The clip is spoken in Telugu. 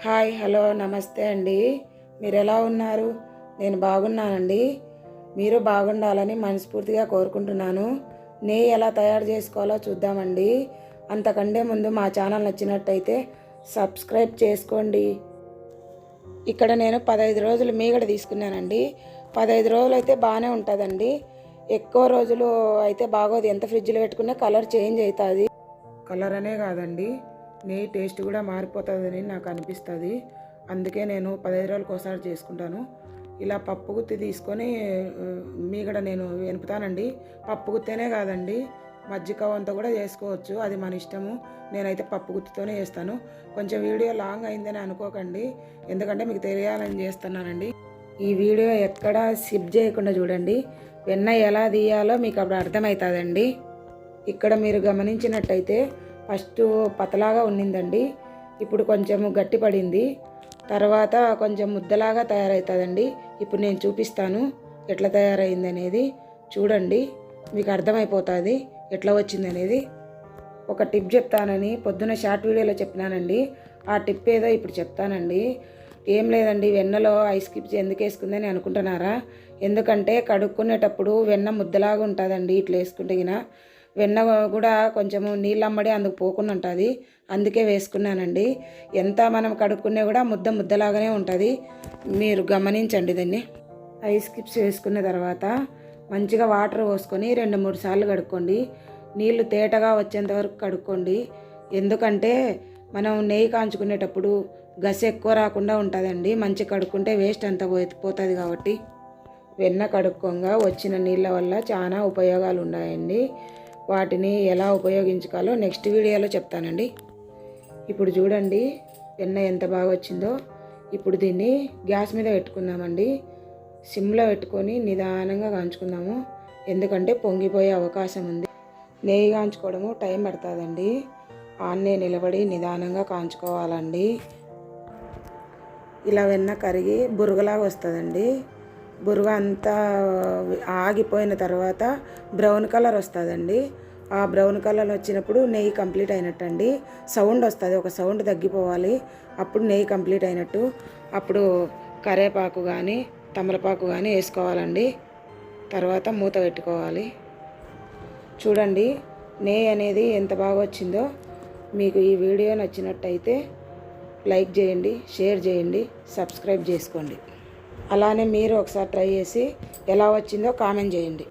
హాయ్ హలో నమస్తే అండి. మీరు ఎలా ఉన్నారు? నేను బాగున్నానండి. మీరు బాగుండాలని మనస్ఫూర్తిగా కోరుకుంటున్నాను. నెయ్యి ఎలా తయారు చేసుకోవాలో చూద్దామండి. అంతకంటే ముందు మా ఛానల్ నచ్చినట్టయితే సబ్స్క్రైబ్ చేసుకోండి. ఇక్కడ నేను 15 రోజులు మీగడ తీసుకున్నానండి. 15 రోజులు అయితే బాగానే ఉంటుందండి. ఎక్కువ రోజులు అయితే బాగోదు. ఎంత ఫ్రిడ్జ్లో పెట్టుకున్నా కలర్ చేంజ్ అవుతుంది. కలర్ అనే కాదండి, నెయ్యి టేస్ట్ కూడా మారిపోతుందని నాకు అనిపిస్తుంది. అందుకే నేను 15 రోజులకు ఒకసారి చేసుకుంటాను. ఇలా పప్పు గుత్తి తీసుకొని మీగడ నేను వెనుపుతానండి. పప్పు గుత్తేనే కాదండి, మజ్జిగవంతో కూడా చేసుకోవచ్చు, అది మన ఇష్టము. నేనైతే పప్పు గుత్తితోనే చేస్తాను. కొంచెం వీడియో లాంగ్ అయిందని అనుకోకండి, ఎందుకంటే మీకు తెలియాలని చేస్తున్నానండి. ఈ వీడియో ఎక్కడ స్కిప్ చేయకుండా చూడండి. వెన్న ఎలా తీయాలో మీకు అప్పుడు అర్థమవుతుందండి. ఇక్కడ మీరు గమనించినట్టయితే ఫస్ట్ పతలాగా ఉన్నిందండి, ఇప్పుడు కొంచెం గట్టి పడింది, తర్వాత కొంచెం ముద్దలాగా తయారవుతుందండి. ఇప్పుడు నేను చూపిస్తాను ఎట్లా తయారైంది అనేది. చూడండి, మీకు అర్థమైపోతుంది ఎట్లా వచ్చింది అనేది. ఒక టిప్ చెప్తానని పొద్దున్న షార్ట్ వీడియోలో చెప్పినానండి. ఆ టిప్ ఏదో ఇప్పుడు చెప్తానండి. ఏం లేదండి, వెన్నలో ఐస్ క్యూబ్స్ ఎందుకు వేసుకుందని అనుకుంటున్నారా? ఎందుకంటే కడుక్కునేటప్పుడు వెన్న ముద్దలాగా ఉంటుందండి. ఇట్లా వేసుకుంటే వెన్న కూడా కొంచెము నీళ్ళమ్మడి అందుకు పోకుండా ఉంటుంది, అందుకే వేసుకున్నానండి. ఎంత మనం కడుక్కునే కూడా ముద్దలాగానే ఉంటుంది, మీరు గమనించండి దాన్ని. ఐస్ క్యూబ్స్ వేసుకున్న తర్వాత మంచిగా వాటర్ పోసుకొని 2-3 సార్లు కడుక్కోండి. నీళ్లు తేటగా వచ్చేంత వరకు కడుక్కోండి. ఎందుకంటే మనం నెయ్యి కాంచుకునేటప్పుడు గసి ఎక్కువ రాకుండా ఉంటుందండి. మంచి కడుక్కుంటే వేస్ట్ అంతా పోతుంది. కాబట్టి వెన్న కడుక్కోగా వచ్చిన నీళ్ళ వల్ల చాలా ఉపయోగాలు ఉన్నాయండి. వాటిని ఎలా ఉపయోగించుకోవాలో నెక్స్ట్ వీడియోలో చెప్తానండి. ఇప్పుడు చూడండి వెన్న ఎంత బాగా వచ్చిందో. ఇప్పుడు దీన్ని గ్యాస్ మీద పెట్టుకుందామండి. సిమ్లో పెట్టుకొని నిదానంగా కాంచుకుందాము, ఎందుకంటే పొంగిపోయే అవకాశం ఉంది. నెయ్యి కాంచుకోవడము టైం పడుతుందండి. ఆన్నే నిలబడి నిదానంగా కాంచుకోవాలండి. ఇలా వెన్న కరిగి బురగలాగా వస్తుందండి. బురుగ అంతా ఆగిపోయిన తర్వాత బ్రౌన్ కలర్ వస్తుందండి. ఆ బ్రౌన్ కలర్ వచ్చినప్పుడు నెయ్యి కంప్లీట్ అయినట్టు అండి. సౌండ్ వస్తుంది, ఒక సౌండ్ తగ్గిపోవాలి, అప్పుడు నెయ్యి కంప్లీట్ అయినట్టు. అప్పుడు కరివేపాకు కానీ తమలపాకు కానీ వేసుకోవాలండి. తర్వాత మూత పెట్టుకోవాలి. చూడండి నెయ్యి అనేది ఎంత బాగా వచ్చిందో. మీకు ఈ వీడియో నచ్చినట్టయితే లైక్ చేయండి, షేర్ చేయండి, సబ్స్క్రైబ్ చేసుకోండి. అలానే మీరు ఒకసారి ట్రై చేసి ఎలా వచ్చిందో కామెంట్ చేయండి.